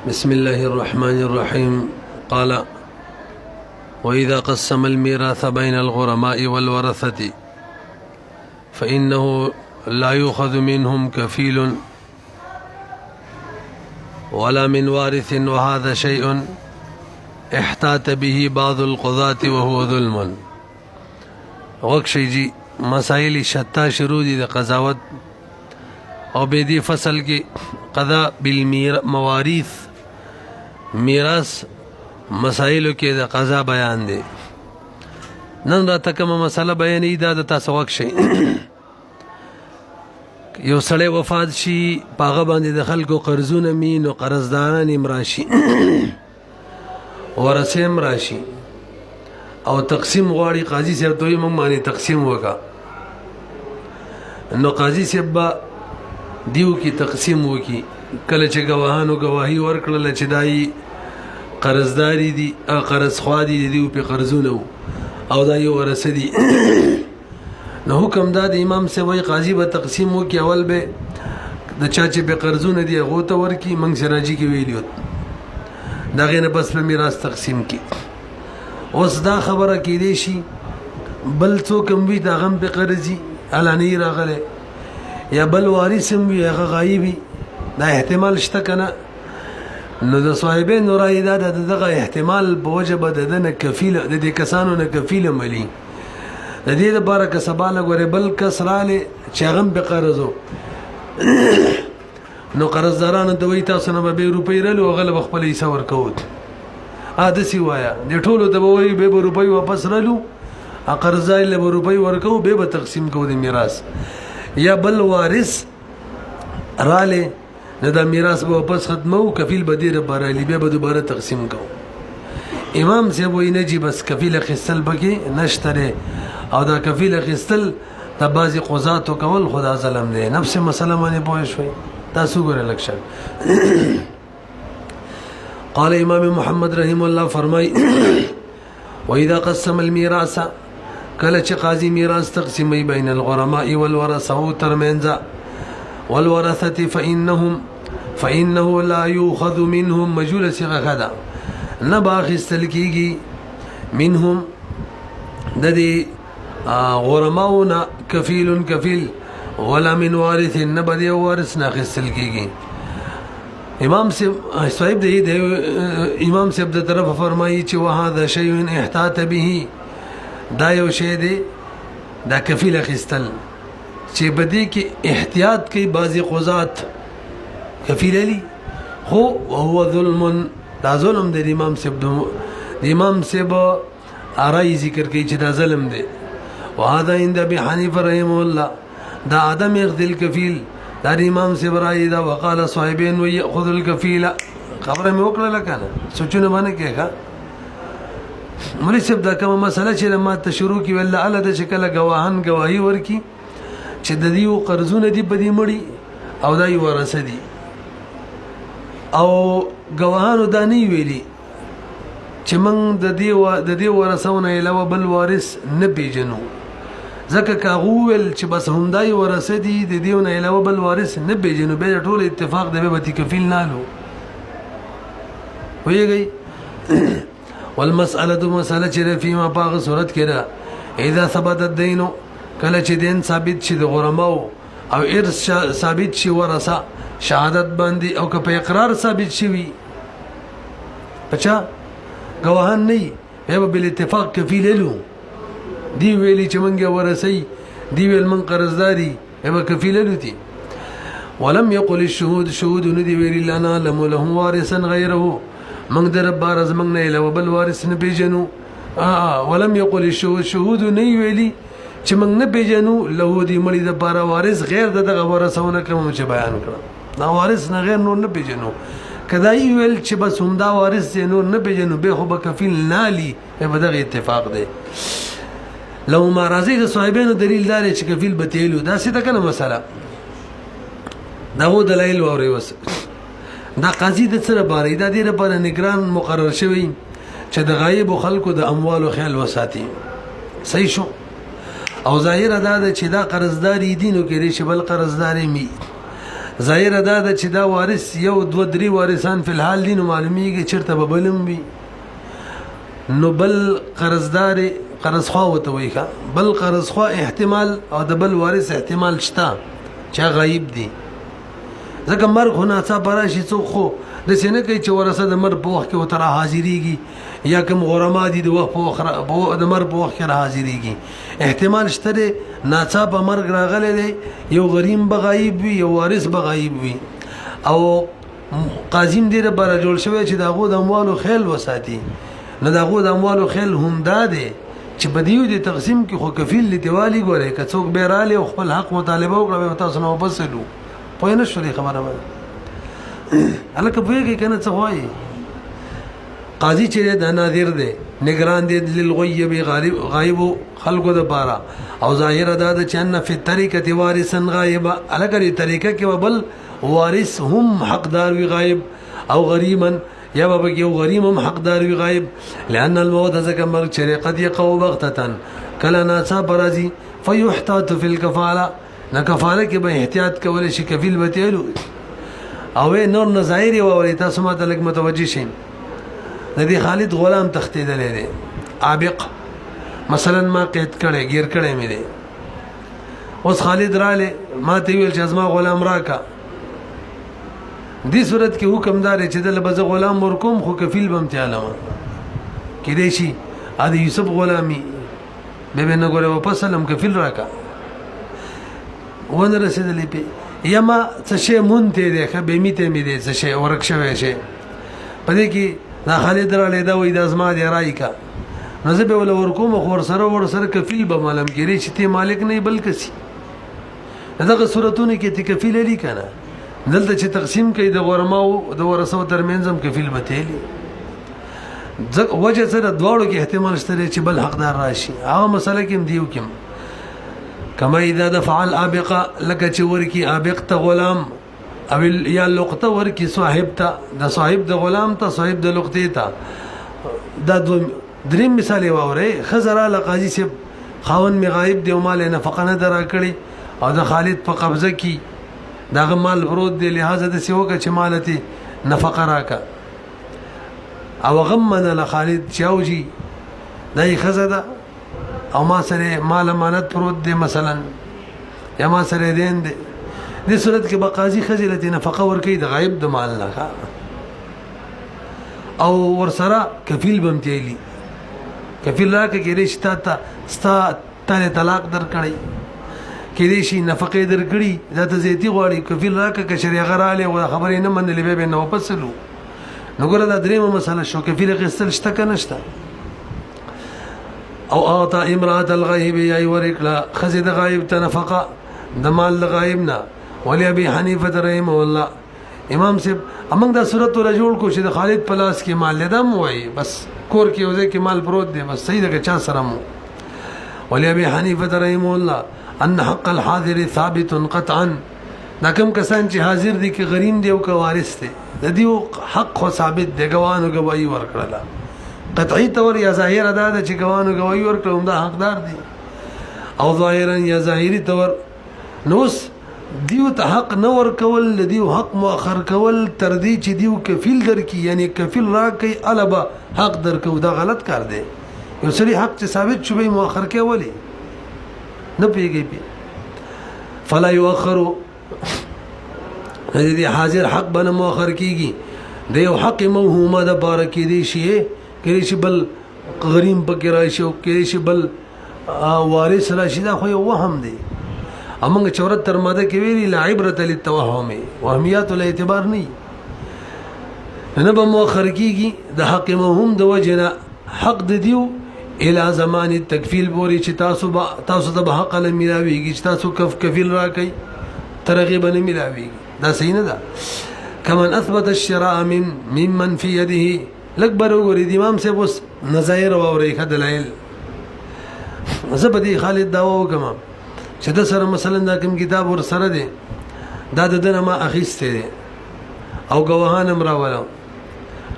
بسم الله الرحمن الرحيم. قال: وإذا قسم الميراث بين الغرماء والورثة فإنه لا يؤخذ منهم كفيل ولا من وارث، وهذا شيء احتاط به بعض القضاة وهو ظلم. وقشي جی مسائل شتا شروع دی دا قضاوت او بیدی فصل کی قضا بالمواریث میراث مسائلو کې د قضا بیان دی. نن را تکم مسله بیانې دا د تاسو وقشي یو سړی وفات شي پاغه باندې د خلکو قرضونه مين او قرضداران امراشي ورسیم راشي او تقسیم غواړي قاضي صاحب دوی موږ باندې تقسیم وکا نو قاضي صاحب با دیو کی تقسیم وکي کله چې گواهانو گواهی ورکړل چې دای قرضداري دي قرض خوا دي دیو په قرضونه او دا یو ورسدي نو حکم دا د امام سے وای قاضي به تقسیم وکي اول به د چا چې به قرضونه دي هغه ته ورکی منګ سراجي کې ویلیو دا غینه بس په میراث تقسیم کی. اوس دا خبره کې دی شي بل څوک هم وي دا غم په قرضي علاني راغله یا بل وارث هم وي هغه غایبي دا احتمال شته کنه. نو د صاحبین رای دا دغه احتمال په وجه به دنه کفیل د دې کسانو نه کفیل ملي د دې لپاره که سباله غره بل کسراله چې غم به قرضو نو قرضدارانو دوی تاسو نه به روپۍ رلو غلب خپل یې سور کوت عادسي وایا د ټولو د بوي به روپۍ واپس رلو قرضای له روپۍ ورکو به تقسیم کو د میراث یا بل وارث راله نه دا میراث به واپس ختمو کفیل بدیره برالي به دوباره تقسیم کو. امام سے وای نه جی بس کفیل خستل بګي نشتره او دا کفیل خستل د بعضی قضات کول خدا ظلم دی. نفس مسله باندې پوه شوي تاسو ګره لکشن. قال امام محمد رحم الله فرمای واذا قسم الميراث کله چې قاضي میراث تقسیمي بین الغرماء والورثه ترمنځ والورثه فانه لا يؤخذ منهم مجهول صيغه غدا نبا خستل کیږي منهم د دې غرماونا کفیل ولا من وارث نبا دی وارث نه خستل کیږي. امام صاحب د امام صاحب د طرف فرمایي چې وهذا شيء احتاط به دا یو شی دی دا کفیل خستل چې بدی کې احتیاط کوي بعضی قضات کفیل علی خو وهو ظلم دا ظلم دی. امام صاحب ارای ذکر کوي چې دا ظلم دی. وهذا عند ابي حنيفه رحمه الله دا عدم اخذ الكفيل دا امام صاحب راي دا وقال صاحبين ويأخذ الكفيل خبره مې وکړه لکه سوچونه باندې کېګه مولوی صاحب دا کومه مسله چې ما ته شروع کی ول الله د شکل گواهان گواہی ورکی چې د دې قرضونه دي په دې مړي او دای ورثه دي او گواهانو دا نه ویلي چې موږ د دې ورثونه علاوه بل وارث نه پیژنو ځکه کاغول چې بس همدای ورثه دي د دې نه علاوه بل وارث نه پیژنو به ټول اتفاق دی به کفیل نالو ویږي. والمسألة مسألة چې فيما باغ صورت کړه اذا ثبت الدين کله چې دین ثابت شي د غرماو او ارث ثابت شي ورثه شهادت باندې او که په اقرار ثابت شي وي پچا گواهان نه به بل اتفاق کفیل له دی ویلی چې منګه ورثي دی ویل من قرضداري به کفیل له دي. ولم يقل الشهود ندي ویلی لنا لم له وارثا غيره من در بارز من نه له بل وارث نه پیژنو ولم يقل الشهود نه ویلی چې من نه پیژنو له دی مړي د بار وارث غیر دغه ورثونه کوم چې بیان کړ دا وارث نه غیر نور نه پیژنو کدای ویل چې بس هم دا وارث نور نه پیژنو به خو به کفیل نالي به دغه اتفاق دی. لو ما راضي د صاحبانو دلیل دار چې کفیل بتیلو دا څه کنه مسله دا و دلایل ووري وس دا قاضي د سره بارې دا ډیره پر نگران مقرر شوی چې د غایب خلکو د اموال او خیال وساتي صحیح شو او ظاهر ادا چې دا قرضداري دینو کې ریش بل قرضداري می ظاهر دا ده چې دا وارث یو دو درې وارثان فی الحال دي، نو معلومیږي چېرته به بلم وي. نو بل قرضدار قرضخوا ورته وایي ښه، بل قرضخوا احتمال او د بل وارث احتمال شته چې غایب دي. ځکه مرګ خو ناڅاپه راشي، څوک خو داسې نه کوي چې ورثه د مرګ په وخت کې ورته راحاضرېږي یا کوم غرما دي د وخت د مرګ په وخت کې راحاضرېږي. احتمال شته دی ناڅاپه مرګ راغلی دی، یو غریم به غایب وي، یو وارث به غایب وي، او قاضیم دې لپاره جوړ شوی چې د هغو د اموالو خیال وساتي. نو د هغو د اموالو خیال هم دا دی چې په دیو د تقسیم کې خو کفیل لیتوالي ګورئ، که څوک بیا رالی او خپل حق مطالبه وکړه به تاسو نه وبسلو. پوه نه شولې خبره به هلکه پوهېږئ که نه څه وایي. قاضي چې دا ناظر دی، نگران دی للغیب غایبو خلقو دپاره، او ظاهره دا ده چې ان فی الطریقة وارثا غایبا، هلکه دې طریقه کې به بل وارث هم حقدار وي غایب، او غریما یا به یو غریم هم حقدار وي غایب. لأن الموت ځکه مرګ چې قد یقع بغتة کله ناڅاپه راځي، فیحتاط فی الکفاله، نه کفاله کې به احتیاط کولی شي، کفیل به تیلو او نور نظایر یې واورئ. تاسو ما ته لږ متوجه شئ. د دې خالد غلام تښتېدلی دی، عابق مثلا ما قید کړی ګیر کړی مې دی. اوس خالد رالی ما ته ویل چې زما غلام راکا. دې صورت کې حکم دار چې دله به زه غلام ورکوم، خو کفیل به م تیالم کیدای شي د یوسف غلامي بیا به نه ګوره واپس علم کفیل راکا ونه رسېدلی پې، یا ما څه شی مونتی دی ښه بېمیتی مې دی څه شی ورک شوی شی. په دې کې دا خالد رالی دا وایي دا زما دی رایي کا، نو زه به وله ورکوم، خو ورسره کفیل به معلوم کېدی چې تی مالک نه بل کسي. دغه صورتونه کې تی کفیل علی که نه، دلته چې تقسیم کوي د غرماو د ورثو ترمنځ هم کفیل به تیلي. وجه سره دواړو کې احتمال شته دی چې بل حقدار راشي. هغه مسله کې هم دیو کې کما اذا دفع الابقه، لکه چې ورکی ابق ته غلام او یا لقطه ورکی صاحب ته، د صاحب د غلام ته صاحب د لقطې ته. دا دریم مثال یې واورئ. ښځه راله قاضي صاحب خاوند مې غایب دی او مال یې نفقه نه ده راکړې، او د خالد په قبضه کې دغه مال پروت دی، لهذا داسې وکړه چې مال ته نفقه راکړه. او هغه منله خالد چې اوجي دا یې ښځه ده او ما سره مال امانت پروت دی مثلا، یا ما سره دین دی. دې صورت کې به قاضي ښځې له نفقه ورکوي د غایب د مال نه، او ورسره کفیل به م تیلي. کفیل راکړه کېدای شي ستا طلاق درکړی، کېدای شي نفقې درکړي، دا ته زیاتي غواړي. کفیل راکړه که شرې هغه رالی او خبرې نه منلې بیا به نه واپس سلو. نو ګوره دا درېیمه مسله شو، کفیل اخیستل شته که نه شته. او اعطا امرأة الغیب، یا یې ورکړه ښځې د غایب ته نفقه د مال د غایب نه. ولی ابي حنیفه رحمه الله، امام صاحب امنګ دا صورت ور جوړ کو چې د خالد پلاس کې مال لیدم وای، بس کور کې وځي کې مال پروت دی، بس صحیح ده چا سره مو. ولی ابي حنیفه رحمه الله ان حق الحاضر ثابت قطعا، دا کوم کسان چې حاضر دي کې غریم دی او که وارث دی، د دې حق خو ثابت دی، ګوانو ګواہی ورکړه قطعی طور، یا ظاهر ادا ده چې ګوانو ګواہی ورکړه هم دا حقدار دي، او ظاهرا یا ظاهری طور. نو دیو ته حق نه ورکول، دیو حق مؤخر کول تر دې چې دیو کفیل درکې، یعنی کفیل راکې البا حق درکو، دا غلط کار دی. یو سړي حق چې ثابت شو به مؤخر کې ولی نه پیږي پی. فلا یؤخر، دې حاضر حق بنه مؤخر کیږي. د یو حق موهومه د بار کې دی شي، کې شي بل غریم پکې راشي، او کې شي بل وارث راشي، دا خو یو وهم دی. امنګ چورت تر ماده کې ویلي لا عبرت للتوهم، وهمیات له اعتبار نه به مؤخر کیږي د حق موهوم د وجنه. حق د دیو الى زمان التکفیل پورې چې تاسو د حق له ملاويږي، چې تاسو کفیل راکې ترغیب نه ملاويږي، دا صحیح نه ده. کمن اثبت الشراء ممن في يده، لکبر وګوري د امام صاحب اوس نظایر واوري خدلایل. زبدي خالد دا وکم چې د سره مثلا دا کوم کتاب ور سره دی، دا د دنه ما اخیسته دی او گواهان امر راولو،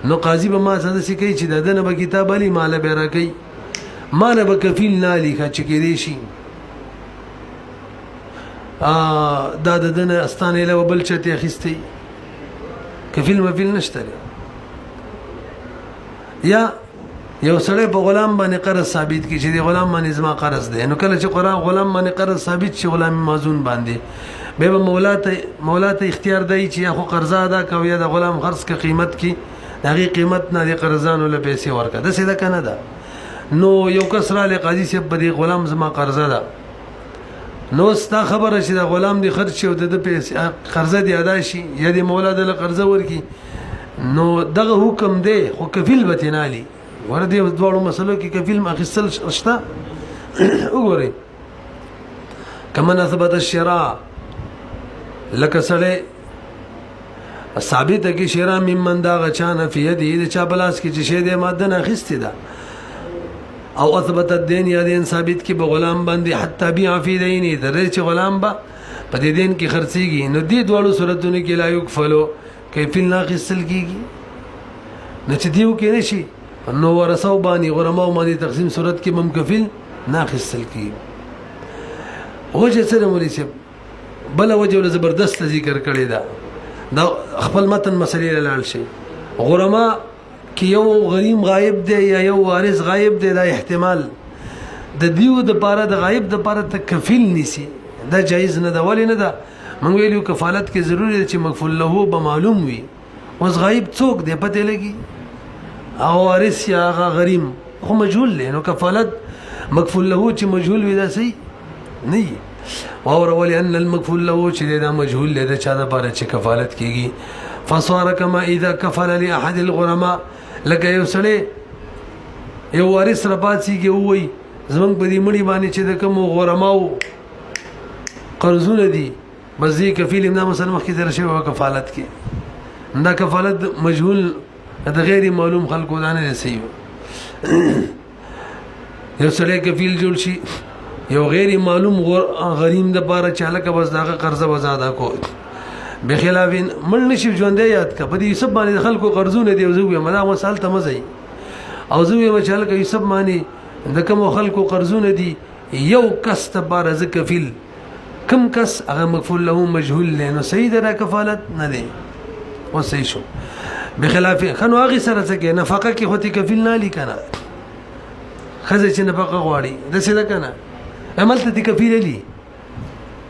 نو قاضي به ما څه دسی کوي چې د دنه به کتاب علي مال به راکې، مال به کفیل نه لیکه چې کې دی شي. دا د دنه استانه له بل چته اخیستی کفیل مفیل نشته یا یو سړی په غلام باندې قرض ثابت کی چې دی غلام باندې زما قرض دی نو کله چې قرآن غلام باندې قرض ثابت شي غلام مازون باندې به مولا ته اختیار دی چې خو قرضا ادا کوي یا د غلام قرض کې قیمت کی دغه قیمت نه د قرضانو له پیسې ورکړه د سیده کنه ده نو یو کس را له قاضي صاحب بدی غلام زما قرضه ده نو ستا خبره چې د غلام دی خرج شي او د پیسې قرضه دی ادا شي یا د مولا د قرضه ورکی نو دغه حکم دی خو کفیل بتنالي ورته دوړو مسلو کې کفیل ماخصل شته وګورئ کمن ثبت الشراء لکه سړی ثابت کی شراء ممن دا غچانه فی یده د چا بلاس کې چې شه د ماده نه خسته ده او اثبت الدين یا دین ثابت کی به غلام باندې حتی بیا فی دینی درې چې غلام با په دې دین کې خرڅيږي نو دې دوړو صورتونو کې لا یکفلو کیفل ناقصل کیږي نو چې دیو کې نشي نو ورثو باندې غرمو باندې تقسیم صورت کې ممکفل ناقصل کیږي وجه سره مولوی صاحب بل وجه ول زبردست ذکر کړی دا خپل متن مسلې لاله شي غرما کې یو غریم غایب دی یا یو وارث غایب دی دا احتمال د دیو د پاره د غایب د پاره تکفیل نسی دا جایز نه دا ولی نه دا مونږ ویلو کفالت کې ضروری دی چې مغفول له به معلوم وي اوس غایب څوک دی پته لګي او وارث یا غریم خو مجهول دی نو کفالت مغفول له چې مجهول وي دا صحیح نه اور ولي ان المغفول له چې دا مجهول دی دا چا د پاره چې کفالت کیږي فصار كما اذا كفل لاحد الغرماء لکه یو سړی یو وارث رپاتسیږي وای زمنګ په دې مړی باندې چې د کوم غرماو قرضونه دي بس دې کفیل نه مثلا مخکې درشه او کفالت کې دا کفالت مجهول د غیر معلوم خلکو دانه صحیح یو سړی کفیل جوړ شي یو غیر معلوم غریم د بار چالک بس داغه قرضه وزاده کو بخلاف مړ نشي ژوندې یاد کا په دې سب باندې خلکو قرضونه دی زوی مدا مسال ته مزي او زوی مچال کوي سب باندې د کوم خلکو قرضونه دي یو کس ته بار ز کفیل کم کس هغه مغفول له مجهول لنه سید را کفالت نه دی او صحیح شو بخلاف خنو هغه سره څه کې نفقه کې هوتی کفیل نه لیکنه خزه چې نفقه غواړي د څه ده کنه عمل ته کفیل لی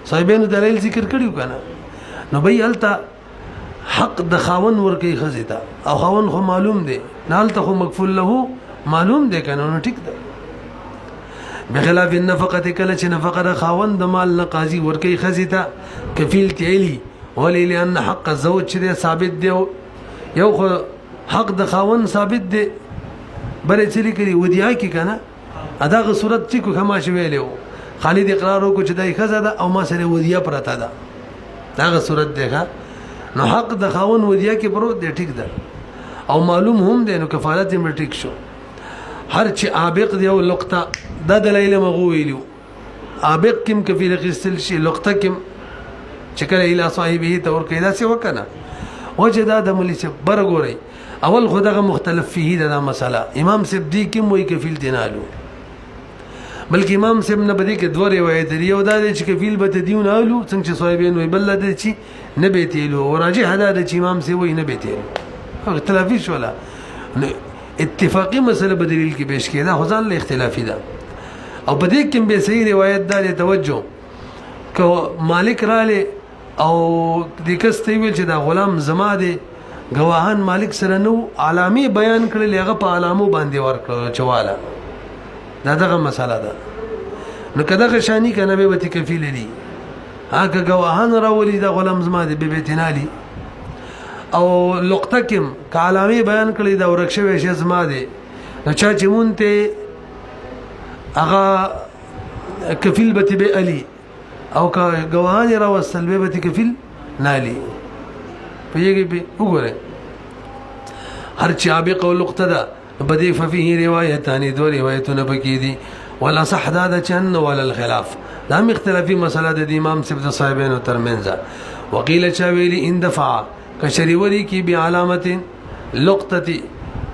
صاحبانو دلیل ذکر کړیو کنه نو بای التا حق د خاون ورکی خزیتا او خاون خو معلوم دی نالته خو مغفول له معلوم دی کنه نو ټیک ده بخلاف النفقه کله چې نفقه د خاون د مال نه قاضي ورکی خزیتا کفیل تیلی ولی لان حق الزوج دی ثابت دی یو خو حق د خاون ثابت دی بلې چلی کړي ودیا کی کنه اداغه صورت چې کو کما شویلو خالد اقرار کو چې دای خزه ده او ما سره ودیا پرتا ده داغه صورت دیکھا نو حق د خاون ودیا کې پروت دی ټیک ده او معلوم هم دی نو کفالت یې ټیک شو هر چې عابق دی او لقطه د دلیل مغویلو عابق کم کفیل غسل شي لقطه کم چې کله اله صاحبه تور کیدا سی وکنه وجدا د ملي چې برګوري اول خدغه مختلف فيه دا مسله امام سبدی کم وی کفیل دینالو بلکې امام سیم نه بدی کې دوه روایت دی یو دا چې کفیل به تدیون الو څنګه چې صاحبین وی بل د چې نه بیتیلو او راجح دا چې امام سی وی نه بیتیلو اختلافي شو ولا اتفاقی مسله بدلیل کې پیش کړه خدان له اختلافي ده او بدی کې به صحیح روایت دا توجه کو مالک را له او د کسته ویل چې دا غلام زما دی گواهان مالک سره نو علامه بیان کړل هغه په علامو باندې ورکړل چواله دا دغه مساله ده نو کداغه شانی کنه به وتی کفیل دي هغه گواهان راولي دا غلام زما دی به بیتنالي او لقطه کم کلامي بیان کړی دا ورکشوي شی زما دی نو چا چې مونته هغه کفیل به به علي او کا گواهان راوستل به کفیل نالي پیږي به وګوره هر چا به قول لقطه ده بدی ففيه روایتان دو روایتونه پکې دي ولا صح دا چن ولا الخلاف دا مختلفي مسله د امام سبد صاحبانو ترمنځ وقيل چاویلی اندفع کشریوری کی بعلامت لقطه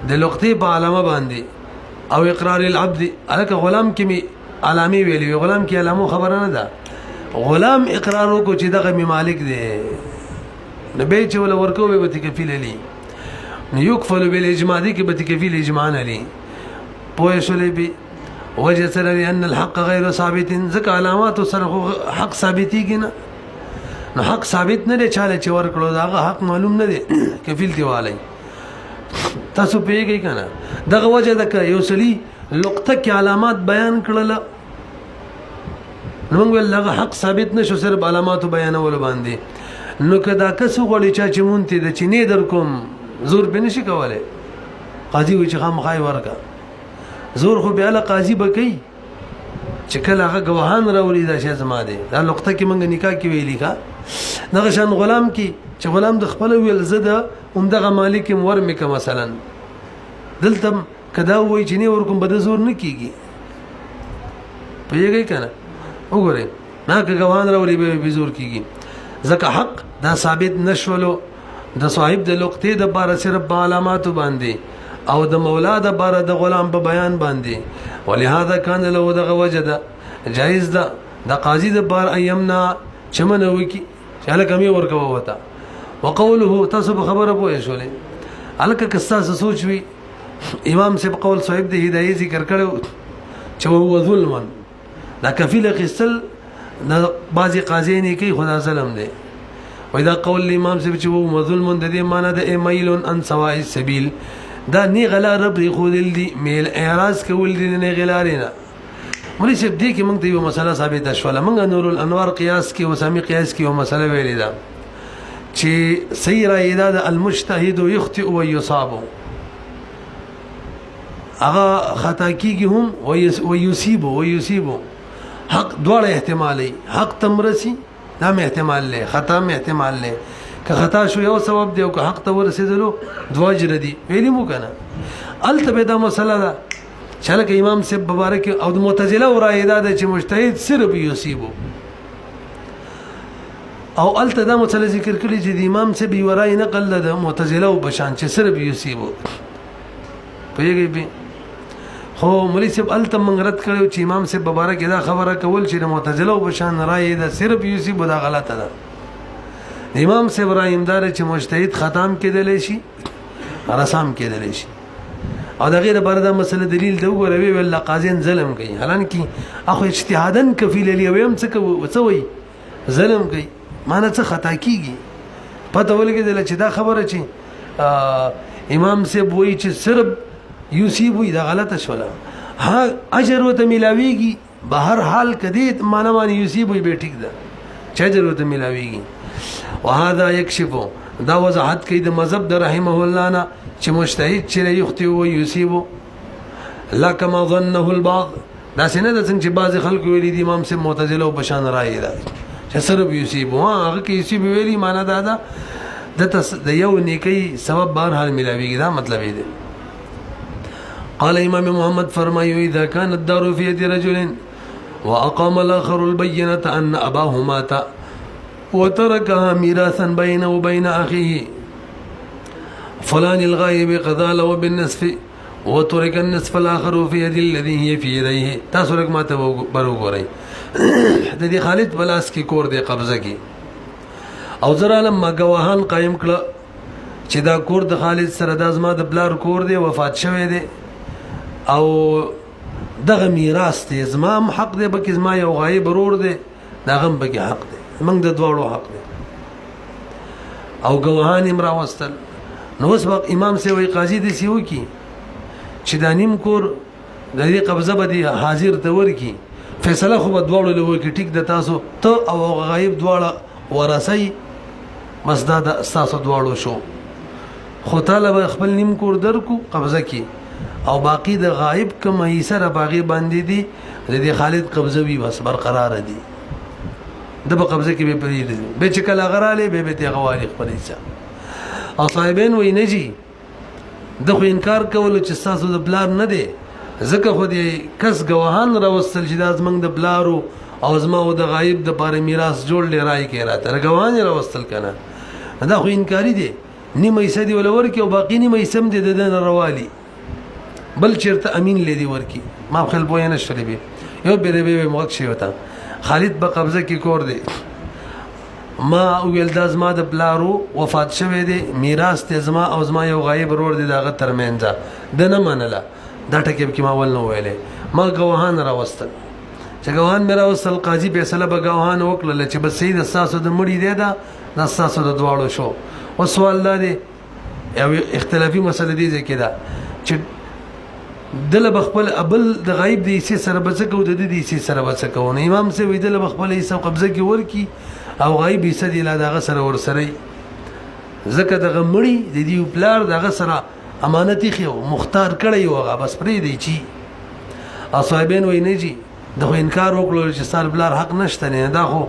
د لقطه په علامه باندې او اقرار العبد الک غلام کی علامه ویلی غلام کی علامه خبره نه ده غلام اقرار وکړو چې دغه می مالک دی نو به چې ولا ورکو به ته کفیل علی نو یکفل بالاجماع دي کې به ته کفیل اجماع علی پوه شولې به وجه سره ان الحق غیر ثابت ځکه علامات سره حق ثابتيږي نه نو حق ثابت نه دی چاله چې ورکړو داغه حق معلوم نه دی کفیل دیواله تاسو پیږئ کنه دغه وجه د یو سلی لقطه کې علامات بیان کړل نو موږ لغه حق ثابت نشو صرف علامات بیانول باندې نو کدا کس غوړي چا چې مونته د چینه در کوم زور به نشي کوله قاضي وي چې خامخای ورکا زور خو به له قاضي بکی چې کله هغه گواهان راولي دا شی زما دی دا لقطه کې موږ نکاح کې ویلې کا دغه شان غلام کې چې غلام د خپل ویل زده دغه مالک ورمه ک مثلا دلته کدا وای چې نه ورکوم بده زور نه کیږي پیږي کنه وګورئ نه که غوان راولي به زور کیږي ځکه حق دا ثابت نشولو د صاحب د لقطې د بار صرف علامات باندې او د مولا د بار د غلام په بیان باندې ولهذا کان له دغه وجد جایز ده د قاضي د بار ايمنا چمنه وکي چاله کمی ورکوه وتا وقوله تصب خبره پوه شولې الکه کساس سوچ وی امام سے قول صاحب د هدايه ذکر کړو چې هو ظلم دا کفیل قسل د بعضی قاضی نه کوي خدا ظلم دی وإذا قول الامام سے چې هو ظلم د دې معنی د ایمیل ان سواء السبيل دا نی غلا رب خودل دی میل اعراض کول دي نه غلارینا مولوی صاحب دې کې موږ ته یو مسله ثابت شوله موږ نور الانوار قیاس کې او سامي قیاس کې یو مسله ویلې ده چې سیر ایداد المجتهد يخطئ ويصاب هغه خطا کیږي هم ويصيب حق دوړ احتمالي حق تمرسي دا مې احتمال له خطا مې احتمال له که خطا شو یو سبب دی او که حق ته ورسېدلو دوه اجر دي ویلې مو کنه الته دا مسله ده چلکه امام صاحب مبارک او د معتزله او رایدا ده چې مجتهد صرف يصيب او الته دا مسله ذکر کړي چې د امام صاحب ورای نقل ده معتزله او بشان چې صرف يصيب پیږي به خو مولوی صاحب الته منغرت کړو چې امام صاحب مبارک دا خبره کول چې د معتزله او بشان رای ده صرف يصيب دا غلطه ده امام صاحب رای امدار چې مجتهد ختم کېدل شي رسام کېدل شي او دا غیر بار دا مسله دلیل دی وګوروي ول قاضین ظلم کوي حالانکه اخو اجتهادن کفیل علی ويم څه کوي ظلم کوي معنی څه خطا کیږي پته ولګیدل چې دا خبره چې امام صاحب وایي چې صرف یوسیب وي دا غلطه شوله ها اجر وته ملاويږي به هر حال کدی معنی یوسیب وي به ټیک ده چې اجر وته ملاويږي وهذا يكشف دا وضاحت کوي د مذهب د رحمه الله نه چې مجتهد چې یخطئ او یصيب لا كما ظنه البعض دا څنګه د څنګه چې بعض خلک ویلي دي امام سے معتزله او بشان رائے ده چې صرف یصيب هغه کې یصيب ویلي معنا دا د یو نیکی سبب بهر حال ملاويږي دا مطلب دی قال امام محمد فرمایي اذا كان الدار في يد رجل واقام الاخر البينه ان اباه مات وتركها ميراثا بينه وبين اخيه فلان الغائب قضى له بالنصف وترك النصف الاخر في يد الذي هي في يديه تاسو رک ماته برو غوري د دې خالد بلاس کی کور دی قبضه کی او زرا لما گواهان قائم کړه چې دا کور د خالد سره د ازما د بلار کور دی وفات شوه دی او دغه میراث دی زما حق دی بکې زما یو غایب ورور دی دا غم بکې حق دی موږ د دوړو حق دی او گواهان امرا واستل نو اوس وخت امام سی وی قاضي دي سی وکي چې د نیم کور د دې قبضه به حاضر ته ورکی فیصله خو به دوړو له وکي ټیک د تاسو ته او غایب دواړه ورسي مسداد تاسو دوړو شو خو طالب خپل نیم کور درکو قبضه کی او باقی د غایب کوم ایسره باغی باندې دي د دې خالد قبضه وی بس برقرار دي د په قبضه کې به پریږدي به چې کله غراله به ته غوالي خپل ایسه او صاحبین وی نجی د خو انکار کول چې تاسو د بلار نه دی ځکه خو دې کس گواهان راوستل چې د ازمنګ د بلارو او ازما او د غایب د پاره میراث جوړ لرای کې راته گواهان راوستل کنه دا خو انکاری دی نیمه ایسه دی ولور کې او باقی نیمه ایسم دی د دن روالي بل چیرته امین لیدي ورکی ما خپل بوې نه شلې به یو به به موږ شي وتا خالد په قبضه کې کور دی ما ویل دا زما د پلارو وفات شوی دی میراث ته زما او زما یو غایب ورور دی داغه ترمنځ د نه منله دا ټکی کې ما ول نو ویلې ما ګواهان راوستل چې ګواهان مې راوستل قاضي فیصله به ګواهان وکړل چې بس سید اساسو د مړی دی دا اساسو د دواړو شو او سوال دا دی یو اختلافي مسله دی ځکه دا چې دله بخپل ابل د غیب دی سي سره بچکو د دې سي سره بچکو نه امام سي وی دله بخپل حساب قبضه کې ورکی او غیب یې دی لا دغه سره ور سره زکه دغه مړی د دې پلار دغه سره امانتي خو مختار کړی وغه بس پرې دی چی اصحابین وی نه جی دغه انکار وکړو چې سال بلار حق نشته نه دا خو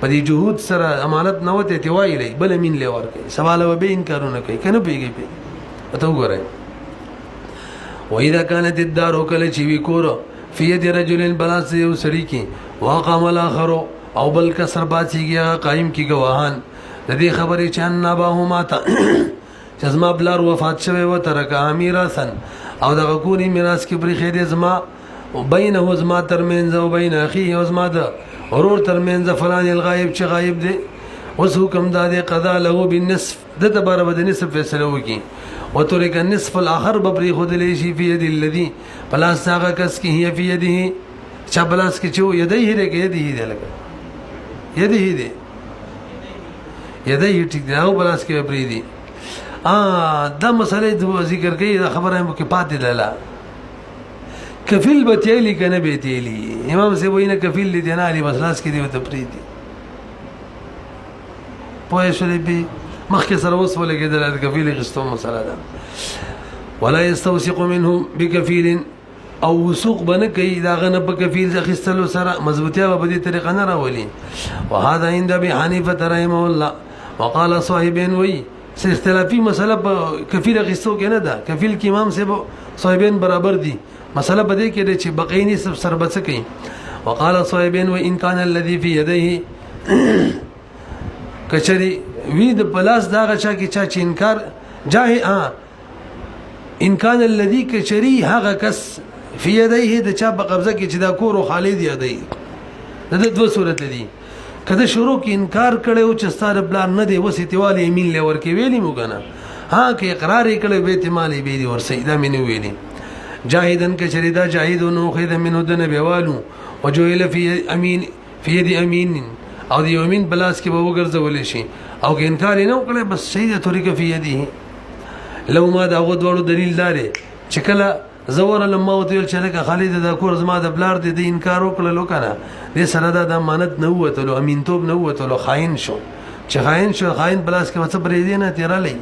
په دې جهود سره امانت نه وته تی وایلی بل مين لور کوي سوال به انکارونه کوي کنه پیږي ته وګورئ واذا كانت الدار كل شيء كور في يد رجل بلاس یو سړی کی واقام الاخر او بل کسر باسیږي قائم کی گواهان د دې خبرې چان نه به ماته جزما بلار وفات شوی و ترک امیراسن او دغه کونی میراث کې بری خیر زما وبینه زما ترمنځ او بین اخی او زما د ورور ترمنځ فلان الغایب چې غایب دی اوس حکم داده قضا له بالنصف د تبر بد نصف فیصله وکي وترک النصف الاخر ببری خود لشي في يد الذي پلاس هغه کس کې هي في يده چا پلاس کې چې يده هي دی لکه يده دی يده ټیک دی او پلاس کې بری دی دا مسئله د ذکر کوي دا خبره مو کې پاتې لاله کفیل بتیلی کنه بیتیلی امام سے وینه کفیل لیدنا علی مسلاس کې دی ته پریدي پوه شولې به مخکې سره وس ولګي د کفیل غستو مسله ده ولا يستوثق منهم بكفيل او وثوق بنه کوي دا غنه په کفیل ځخستلو سره مضبوطیا په دې طریقه نه راولي وهذا عند ابي حنيفه رحمه الله وقال صاحبين وي اختلافي مسله په کفیل غستو کې نه ده کفیل کې امام سے صاحبين برابر دي مسله بده کې چې بقینی سب سربڅ کوي وقال صاحبين وان كان الذي في يديه کچري وی د پلاس دا غچا کې چا چې انکار جاه ان كان الذي کچري هغه کس في يديه د چا په قبضه کې چې دا کور خالد یادي د دوه صورت دي کله شروع کې انکار کړو چې ستاره بلار نه دی وسیتواله یمین لور کې ویلی مو کنه کې اقرار کړو به احتمال به دي ور سیدا مینه ویلی جاهدن کشریدا جاهدونو خید منو دنه بیوالو وجویل فی امین فی ید امین او دی امین بلاس کې به وګرځول شي او کې انکار نه وکړي بس سیده طریقه فی یده لو ما دا غوډ دلیل دار چې کله زور لما وتل چې لکه خالد دا کور زما د بلار دی انکار وکړل کنه دې سره دا امانت نه وته امین توب نه وته خاين شو چې خاين شو خاين بلاس کې وڅ پرې دی نه تیرالې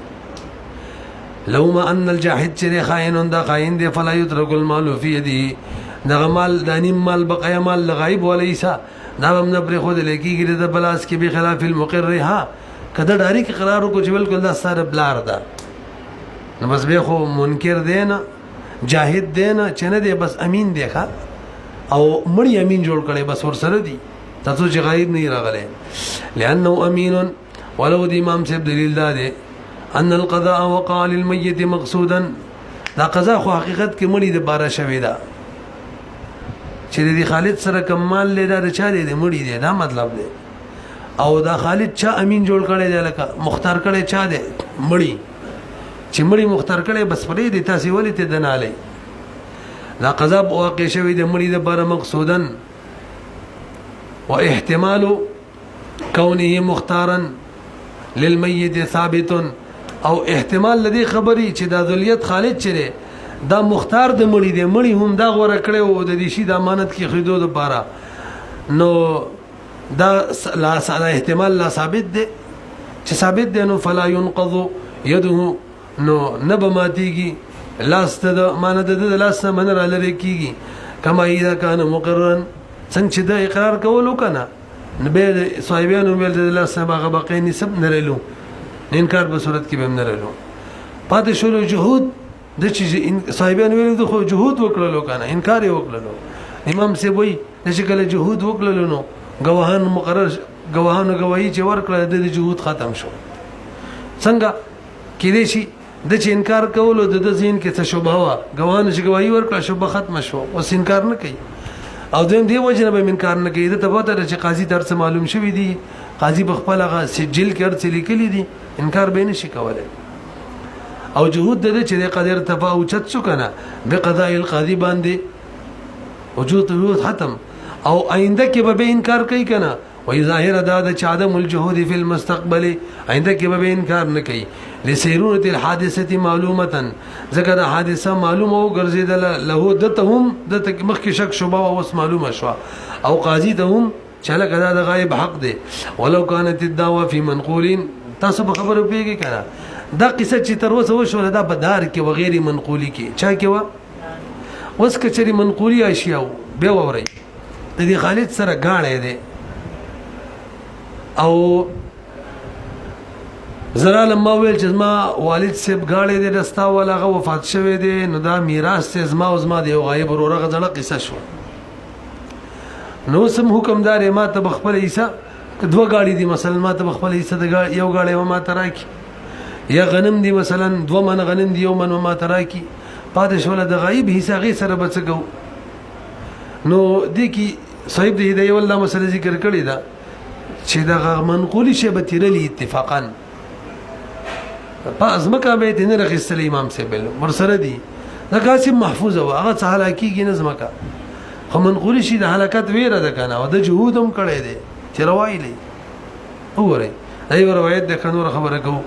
لو ما ان الجاحد چې خاين دا خاين دی فلا يترك المال في يده دا مال دانیم مال بقیا مال غایب وليسا دا هم نه پرې خو د لکیږي د بلاس کې به خلاف المقرها کده ډاری کې قرار کو چې بالکل دا سره بلار ده نو بس به خو منکر دی نه جاهد دی نه چې نه دی بس امین دی ښا او مړی امین جوړ کړي بس ور سره دی تاسو چې غایب نه راغله لانه امین ولو د امام صاحب دلیل ده ان القضاء وقع للميت مقصودا دا قضا خو حقیقت کې مړی د بارا شوی دا چې د خالد سره کمال لیدا د چا دی مړی دی دا مطلب دی او دا خالد چا امین جوړ کړي دی لکه مختار کړي چا دی مړی چې مړی مختار کړي بس پرې دی تاسو ولې ته دناله دا قضا واقع شوی د مړی د بارا مقصودا واحتمال كونه مختارا للميت ثابت او احتمال لدی خبري چې د ذلیت خالد چره دا مختار د مړی دی مړی هم دا غوړه کړي او د دې شی د امانت کې خریدو لپاره نو دا لا احتمال لا ثابت دی چې ثابت دی نو فلا ينقض يده نو نبماتيږي لاست د مانه د لاس من را لری کیږي کما اذا كان مقررا څنګه چې د اقرار کولو کنه نبه صاحبانو ویل د لاس باغ بقې نسب نرلو انکار په صورت کې به نرلو پاتې شلو جهود د چې صاحبانو ویل د خو جهود وکړلو کنه انکار یې وکړلو امام سی وای چې کله جهود وکړلو نو گواهان مقرر گواهانو گواہی چې ورکړه د جهود ختم شو څنګه کې دې شي د چې انکار کولو د ذهن کې څه شوبه وا گواهانو چې گواہی ورکړه شوبه ختم شو اوس انکار نه کوي او دویم دی وجه به انکار نه کوي ته پته چې قاضي درس معلوم شوی دی قاضي بخپل هغه سجل کې ارڅ لیکلي دي انکار به نشي کولای او جهود د چې قدر تفاوت شو کنه بقضاء القاضي باندې وجود ختم او آینده کې به انکار کوي کنه وای ظاهر دا د عدم الجهود فی المستقبل آینده کې به انکار نه کوي لسیرونه الحادثه معلومه ذکر حادثه معلومه او ګرځیدل له دتهم د مخکې شک شوبه او اوس معلومه شو او قاضی ته هم چاله کدا د غایب حق دی ولو كانت الدعوه في منقول تاسو به خبرو پیږي کنه دا قصه چې تر اوسه وشو دا بدار کې وغيري منقولي کې چا کې و اوس کچري منقولي اشیاء به ووري د دې خالد سره غاړې دی او زرا لما ویل چې ما والد صاحب غاړې دې رستا ولغه وفات شوه دې نو دا میراث ته زما دی غایب ورغه ځله قصه شو نو سم حکمدار ما ته بخپل عیسی دوه غاړي دي مثلا ما ته بخپل عیسی د یو غاړي ما ته راکی یا غنم دي مثلا دوه من غنم دي یو من ما ته راکی پاتې شول د غایب حصہ غي سره بچګو نو دې کی صاحب دې دی والله مسله ذکر کړی دا چې دا منقولی شی به تیرلی اتفاقا په ازمکه به دین رخصل امام سے بل مرسره دي دا قاسم محفوظ او هغه تعالی کیږي نظمکه خو منقولی شی د حرکت ویره ده کنه او د جهودم کړي دي چې روایلی وګورئ ایو روایت د کنور خبره کو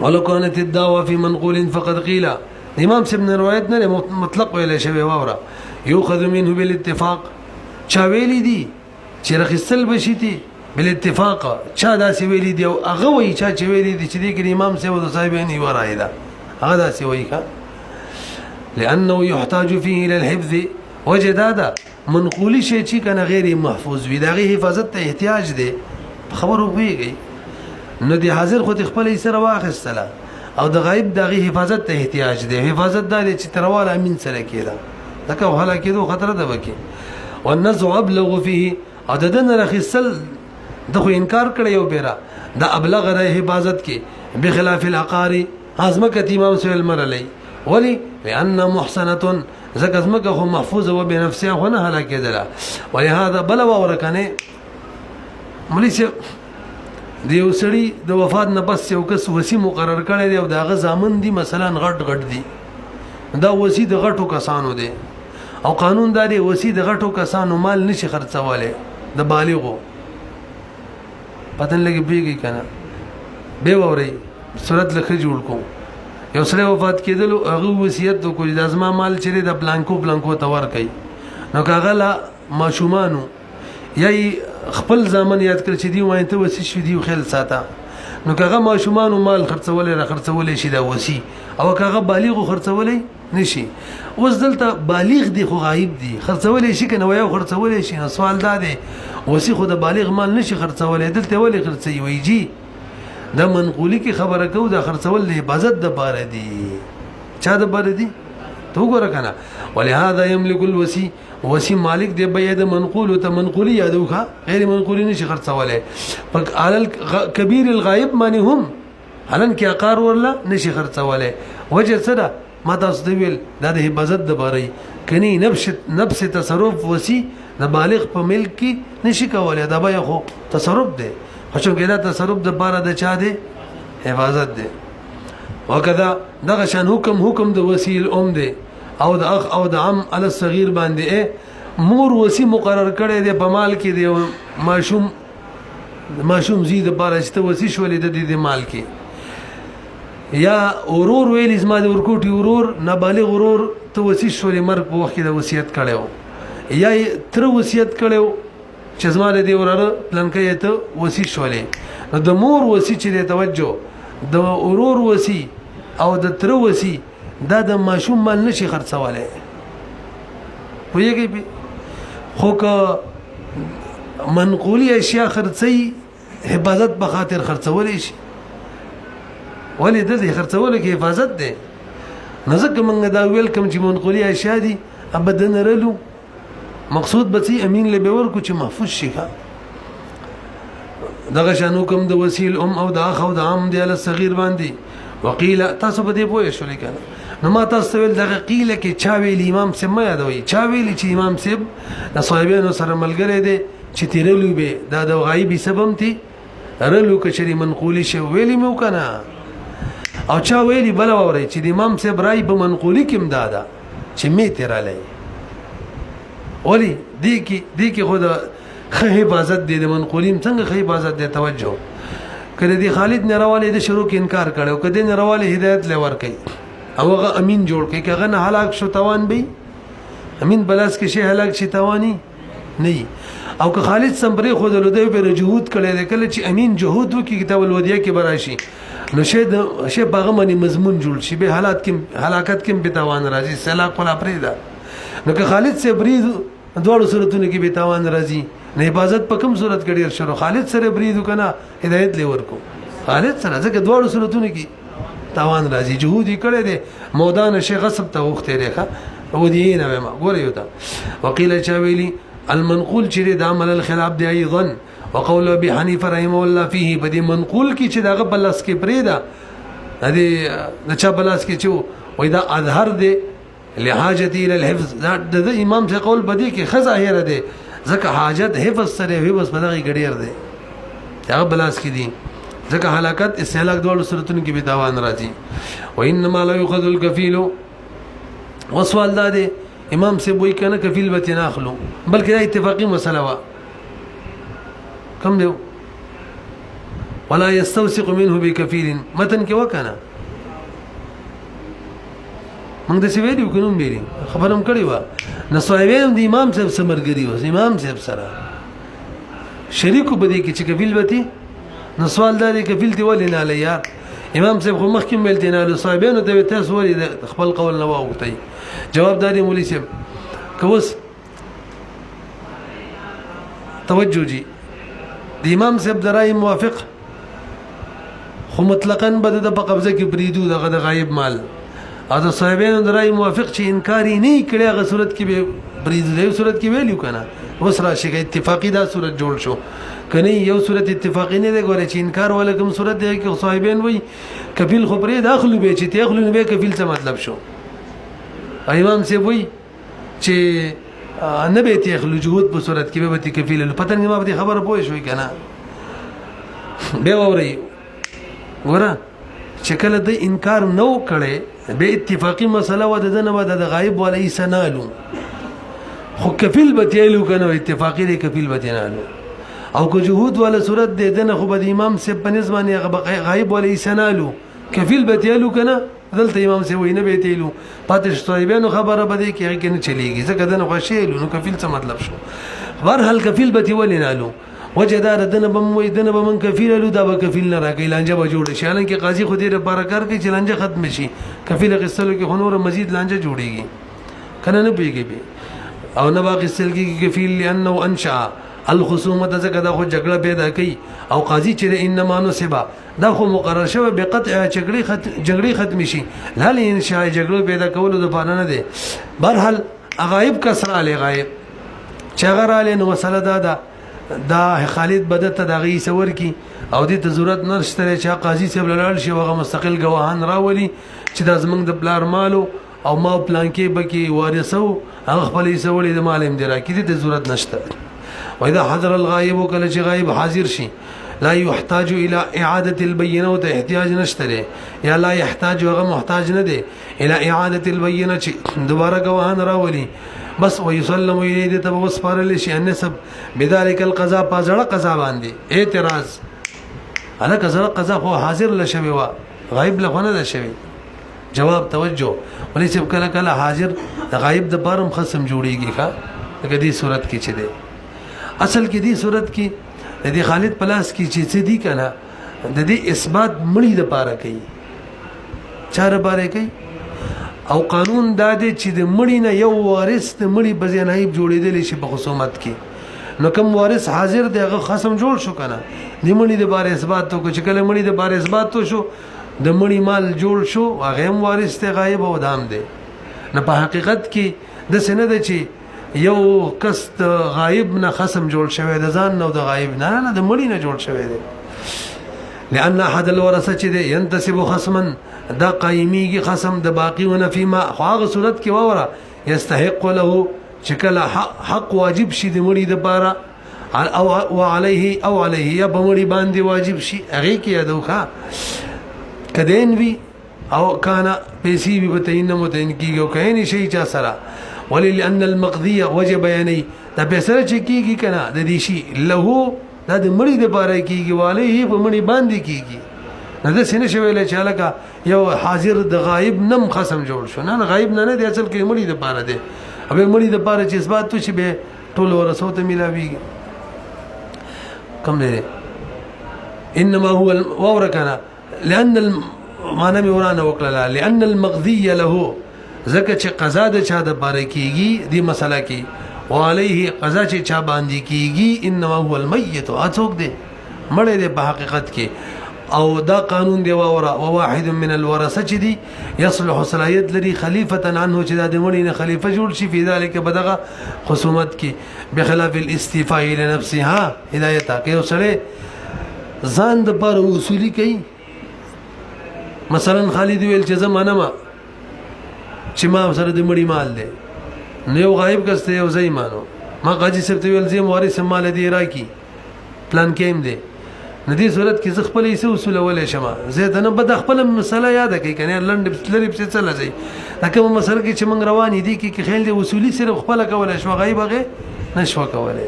ولو كانت الدعوه في منقول فقد قيل امام سے روایت نه مطلق ویل شوی واوره یؤخذ منه بالاتفاق چا ویلی دي چې رخصل بشي دي بل اتفاق چا داسې ویلي دی او هغه وایي چې ویلي دي چې د امام صاحب د صاحبین ورای دا هغه داسې وایي کا لانه يحتاج فيه الى الحفظ وجدادا منقولي شي چې کنه غیر محفوظ وي دغه حفاظت ته احتیاج دی خبرو پیږي نو دی حاضر خو خپل سره واخستله او د غیب دغه حفاظت ته احتیاج دی حفاظت دار چې ترواله امین سره کېده دغه حالا کېدو خطر ده وکي والنزع ابلغ فيه او ددن رخصل دغه انکار کړی یو بیره دا ابلغ د حفاظت کې بخلاف العقاري ازمکه امام سویل مرلی ولی لان محسنه زکزمکه خو محفوظه و بنفسها هو نه هلاکه ده ولهذا بل ورکنه ملیشه دیو سړی د وفات نه پس یو کس وسی مقرر کړی دی او داغه ځامن دی مثلا غټ دی دا وسی د غټو کسانو دی او قانون داري وسی د غټو کسانو مال نشي خرڅوله د بالغو پتن لګي پیږي کنه به ووري صورت لکه جوړ کو یو سره وفات کېدل هغه وصیت کو چې د ازما مال چره د بلانکو تور کوي نو کاغلا ماشومانو یای خپل ځامن یاد کړ چې دی وای ته وسی شو دی خل ساته نو کاغه ماشومانو مال خرڅولې شي دا وسی او کاغه بالغ خرڅولې نشي اوس دلته بالغ دی خو غایب دی خرڅولې شي کنه وای خرڅولې شي سوال دا دی وسی خو د بالغ مال نشي خرڅولې دلته ولې خرڅي ویږي دا منقولی کی خبره کو دا خرڅول له عبادت د بار دی چا د بار دی تو ګور کنه ولهذا يملك الوسی وسی مالک دی به د منقول ته منقولی یادوخه غیر منقولی نشي خرڅولې پک علل کبیر الغایب معنی هم حالن کې عقار ورلا نشي خرڅولې وجه سره ما تاسو دی ویل دا د عبادت د باري کني نفس تصرف وسی د بالغ په ملک کې نشي کولای دا به خو تصرف دی خو کله تصرف د بار د چا دی حفاظت دی وکذا دغه شان حکم د وسیل دی او د اخ او د عم علی الصغیر باندې مور وسی مقرر کړي دی په مال کې دی ماشوم زید بارشت وسی شولې د مال کې یا اورور ویل اسما د ورکوټي اورور نابالغ اورور ته وسی شولې مرګ په وخت د وصیت کړو یا تر وصیت کړو چې زما د دې وراره پلانکې ته وسی شولې نو د مور وسی چې توجه د اورور وسی او د تر وسی دا د ماشوم مال نشي خرڅوله ویږي خو که منقولی اشیاء خرڅي حفاظت به خاطر خرڅولې شي ولې د دې خرڅول کې حفاظت ده نزدک منګه دا ویلکم چې منقولی اشیاء دي ابدن رلو مقصود به امین له به ورکو چې محفوظ شي دغه شانو کوم د وسیل او د اخ او د عام دی له صغیر باندې وقيل تاسو به دې پوه شو لیکنه نو ما تاسو ویل دغه قیله کې چا ویل امام صاحب ما یادوي چا ویل چې امام صاحب د صاحبانو سره ملګری دی چې تیرلو به دا د غایبی سبب تي رلو کچري منقولی شو ویلی مو کنه او چا ویلی بل اوري چې د امام صاحب رای په منقولی کې امدادا چې می تیرالای ولی دی کې خود خه حفاظت دی د منقولین څنګه خه حفاظت دی توجه کله دی خالد نرواله د شروع کې انکار کړو کله نرواله هدایت لور کوي او هغه امین جوړ کوي کغه نه هلاک شو توان به امین بلاس کې شي هلاک شي توانی نه او که خالد سمبري خود له دوی په جهود کړي کله چې امین جهود وکي کتاب الودیع کې براشي نو شه باغ منی مضمون جوړ شي به حالات کې هلاکت کې به توان راځي سلاق ولا پریدا نو که خالد سے برید دوړو صورتونو کې به توان راځي نه حفاظت په کوم صورت کې ډیر شروع خالد سره برید کنه هدایت لور کو خالد سره ځکه دوړو صورتونو کې توان راځي جهود یې کړي دي مودان شي غصب ته وخت لري او دی نه ما ګور یو تا وقيل چاویلی المنقول چې د عمل الخلاف دی ايضا وقول ابي حنيفه رحمه الله فيه بدي منقول کی چې دغه بلس کې پریدا د چا بلس کې چې وای دا اظهر دی لحاجت الى الحفظ د امام سے قول بدی کې خظاهر دی ځکه حاجت حفظ سره حفظ بدغه ګډیر دی دا بلاس کې دي ځکه هلاکت استهلاک دوه صورتونو کې به تاوان راځي وانما لا يؤخذ الكفيل وسوال دا دی امام سے وای کنه کفیل به تناخلو بلکې دا اتفاقی مسله وا کم دیو ولا يستوثق منه بكفيل متن کې وکنه موږ د سی ویډیو کوم بیري خبرم کړی و نسوایویم د امام صاحب سمرګری و امام صاحب سره شریکو بده کې چې کفیل وتی نو سوال دا دی کفیل دی ولې نه یار امام صاحب خو مخکې ویل دي نه صاحبانو ته تاسو ولې خپل قول نه واغوتای جواب داري مولوی صاحب کوس توجه جی د امام صاحب درای موافق خو مطلقاً بده د په قبضه کې بریدو دغه د غایب مال اته صاحبانو درای موافق چې انکاری نه کړي هغه صورت کې به بریدو د صورت کې ویلو کنه اوس راشي اتفاقی دا صورت جوړ شو کنه یو صورت اتفاقی نه دی ګوره چې انکار ولکم صورت دی کې صاحبین وای کفیل خو پرې داخلو به چې تخلو نه به کفیل څه مطلب شو امام سی وای چې نه به تخلو جهود په صورت کې به کفیل پته نه ما به خبره پوه شوې کنه به ووري ګوره چې کله د انکار نو کړي به اتفاقی مسله و د نه د غایب ولای سنالو خو کفیل به تیلو کنه اتفاقی دی کفیل به تنالو او که جهود ولا صورت دې دنه خو به امام سي په نسبانه غایب ولا سنالو کفیل به تیلو کنه دلته امام سي وینه به تیلو پاتې شتویبانو خبره بده کې نه چلیږي ځکه دنه خوشیلو نو کفیل څه مطلب شو بهر هل کفیل به تیول نالو وجدار دنه بم وې دنه بم کفیل له دا به کفیل نه راکې لانجه به جوړ شي حالانکه قاضي خو دې لپاره کار کوي چې لانجه ختم شي کفیل غسلو کې هنور مزید لانجه جوړيږي کنه نه پیږي او نه باقي سلګي کفیل لانه انشا الخصومه ځکه دا خو جګړه پیدا کوي او قاضي چې انما نو سبا دا خو مقرر شوی به قطع جګړه ختم شي لا انشاء جګړه پیدا کول د پانه نه دي برحال غایب کسر علی غایب چغر علی نو مسله دا خالد بدت دغه سور کی او دې ته ضرورت نشته چې قاضي صاحب لاله شي وغه مستقل گواهان راولي چې دا زمنګ د بلار مالو او ما پلان کې بکی وارثو هغه خپل سوالې د مالم دی راکې دې ضرورت نشته واذا حضر الغائب کله چې غایب حاضر شي لا يحتاج الى اعاده البينه وته احتیاج نشته یا لا يحتاج هغه محتاج نه دی الى اعاده البينه چې دوباره گواهان راولي بس ويسلم اليه ته وسپارل شي النسب بذلك القضاء پازړه قضا باندې اعتراض انا قضا خو حاضر لشوي وا غایب لغونه ده شوی جواب توجه ولې چې کله کله حاضر د غایب د بارم خصم جوړیږي ښا د دې صورت کې چي دي اصل کې دې صورت کې د خالد پلاس کې چې څه دي کنه د دې اثبات مړی د پاره کوي چاره باره کوي او قانون دا دی چې د مړی نه یو وارث د مړی بزنایب جوړیدل شي په خصومت کې نو کوم وارث حاضر دی هغه خصم جوړ شو کنه د مړی د باره اثبات تو چې کله مړی د باره اثبات تو شو د مړی مال جوړ شو هغه هم وارث ته غایب او دام دی نه په حقیقت کې د سند چې یو کس د غایب نه خصم جوړ شوی د ځان نو د غایب نه د مړی نه جوړ شوی دی لأن أحد الورثه چې ينتسب خصما دا قایمیږي خصم د باقیونه فيما هغه صورت کې وره يستحق له چې کله حق واجب شي د مړي د بارا او عليه یا بمړي باندې واجب شي هغه کې ادوخه کدين وی او کانا پیسې به بتاین متین کیږي او کین شي چا سره ولئن المقضيه وجب يعني دا پیسې چې کیږي کنه د دې شي له دا د مړي د بارا کیږي والي په مړي باندې کیږي نه د سینې شویل چې لکه یو حاضر د غایب نم قسم جوړ شو نه غایب نه دی اصل کې مړي د بارا دی ابه مړي د بارا چې اثبات تو شي به ټول ورثو ته ملاويږي کم دی انما هو وورکنا لان معنی ورانه وکړه لان المقضي له زکه چې قضا د چا د باره کیږي دی مسله کې وعليه قضا چې چا باندې کیږي انما هو الميت اڅوک دی مړی دی په حقیقت کې او دا قانون دی وورا وواحد من الورثه چې دی يصلح صلاحيت لري خليفه عنه چې د مړي نه خلیفہ جوړ شي په ذلك بدغه خصومت کې بخلاف الاستيفاء لنفسها هدايت کې وسره ځان د پر اصولي کوي مثلا خالد ویل چې زمانه ما چې ما سره د مړي مال دی نو غایب کسته یو ځای مانو ما قاضي صاحب ته ویل چې وارث مال دی راکی پلان کېم دی ندی صورت کې ز خپل ایسه اصول ولې شمه زه د نه بد خپل مسله یاد کوي کنه لند لري په څه لځي دا کوم مسله کې چې موږ روان دي کې خیال دی اصولي صرف خپل کول شو غیبه نشو کوله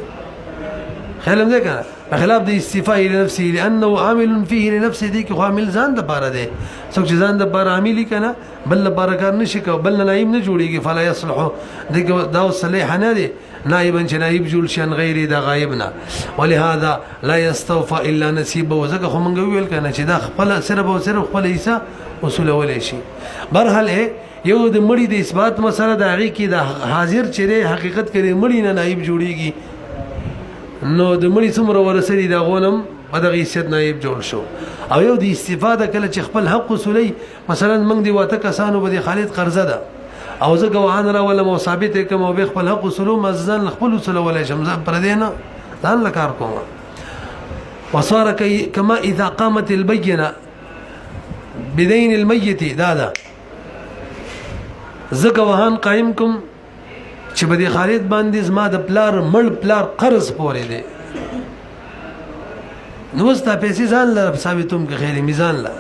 خیال دې کنه بخلاف د استفاء لنفسه لانه عامل فيه لنفسه دي کې عامل ځان د بار دی څوک چې ځان د بار عامل کنه بل بار کار نشي کو بل نائب نه جوړيږي فلا يصلح دا صالح نه دي نائبا چې نائب جوړ شي غیر د غایبنا ولهذا لا يستوفى الا نصيبه وزکه خو مونږ ویل کنه چې دا خپل صرف او صرف خپل حصہ اصول ولې شي برحال یو د مړي د اثبات مسله د هغه کې د حاضر چې حقیقت کې مړي نه نائب جوړيږي نو د مړي څومره ورسېږي دا غونم په دغه حیثیت نائب جوړ شو او یو د استفاده کله چې خپل حق اصولي مثلا موږ دی واته کسانو به خالد قرضه ده او زه ګواهان را ولا مو ثابت کوم او به خپل حق اصولو مزن خپل اصول ولا شمزه پر دینه ځان لکار کوم وصار كما اذا قامت البينه بدين الميت دادا زه ګواهان قائم کوم چې بده خالد باندې زما د پلار مړ پلار قرض پورې دی نو ستا پیسې ځان لره ثابتوم کې خیر میزان لا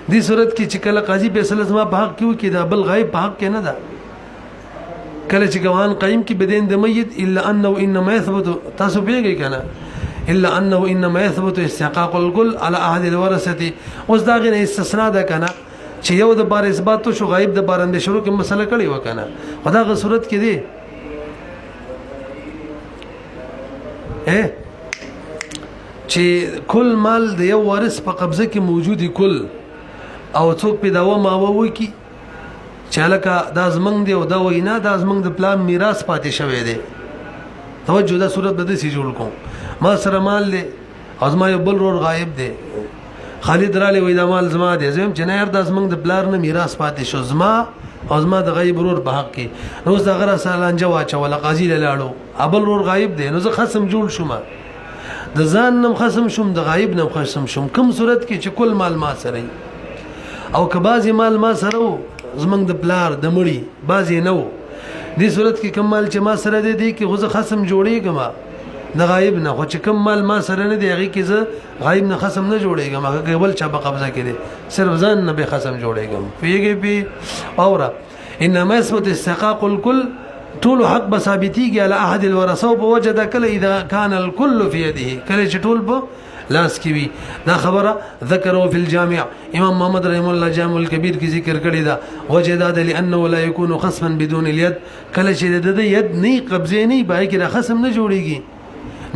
دې صورت کې چې کله قاضي فیصله زما په حق کیو کې دا بل غیب په حق کې نه ده کله چې ګوان قائم کې بدین د میت الا انه انما يثبت تاسو پیږي کنه الا انه انما يثبت استحقاق الكل على احد الورثه اوس دا غیر استثناء ده کنه چې یو د بار اثبات شو غیب د بارنده شروع کې مسله کړي وکنه خدا غ صورت کې دی چې کل مال د یو وارث په قبضه کې موجودي کل او څوک په داوا ماوه کی چې لکه دا زمنګ دی او دا وینا دا زمنګ د پلان میراث پاتې شوی دی توجه دا صورت بده سي جوړ کوم ما سره مال دی ازما یو بل رور غایب دی خالد را لې وې دا مال زما دی زم چې نه دا زمنګ د پلان نه میراث پاتې شو زما ازما د غیب رور په حق کې نو زه غره سالانجه واچ ولا قاضي لاړو ابل رور غایب دی نو زه خصم جوړ شوم د ځان نم خصم شوم د غایب نم خصم شوم کوم صورت کې چې کل مال ما سره او که بعضی مال ما سره زمنګ د پلار د مړی بعضی نو دې صورت کې کوم مال چې ما سره دی کې غوځه خصم جوړېږم د غایب نه خو چې کوم مال ما سره نه دی هغه کې زه غایب نه خصم نه جوړېږم هغه بل چا په قبضه کې دی صرف ځان نه به خصم جوړېږم پیږي پی اورا انما يثبت استحقاق الكل طول حق بثابتيږي على احد الورثه ووجد كل اذا كان الكل في يده کله چې ټول په لاس کې وي دا خبره ذکروا في الجامع امام محمد رحم الله جامع الكبير کې ذکر کړی دا وجد لانه لا يكون خصما بدون اليد کله چې د ید نه قبضه نه بای کې خصم نه جوړيږي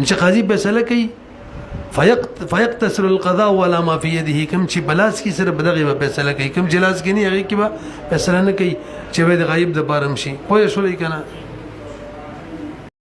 چې قاضي فیصله کوي فيقتصر القضاء ولا ما في يده كم چې بلاس کې سره بدغه فیصله کوي کم جلاس کې نه هغه کې فیصله نه کوي چې د غیب د بارم شي پوه شولې کنه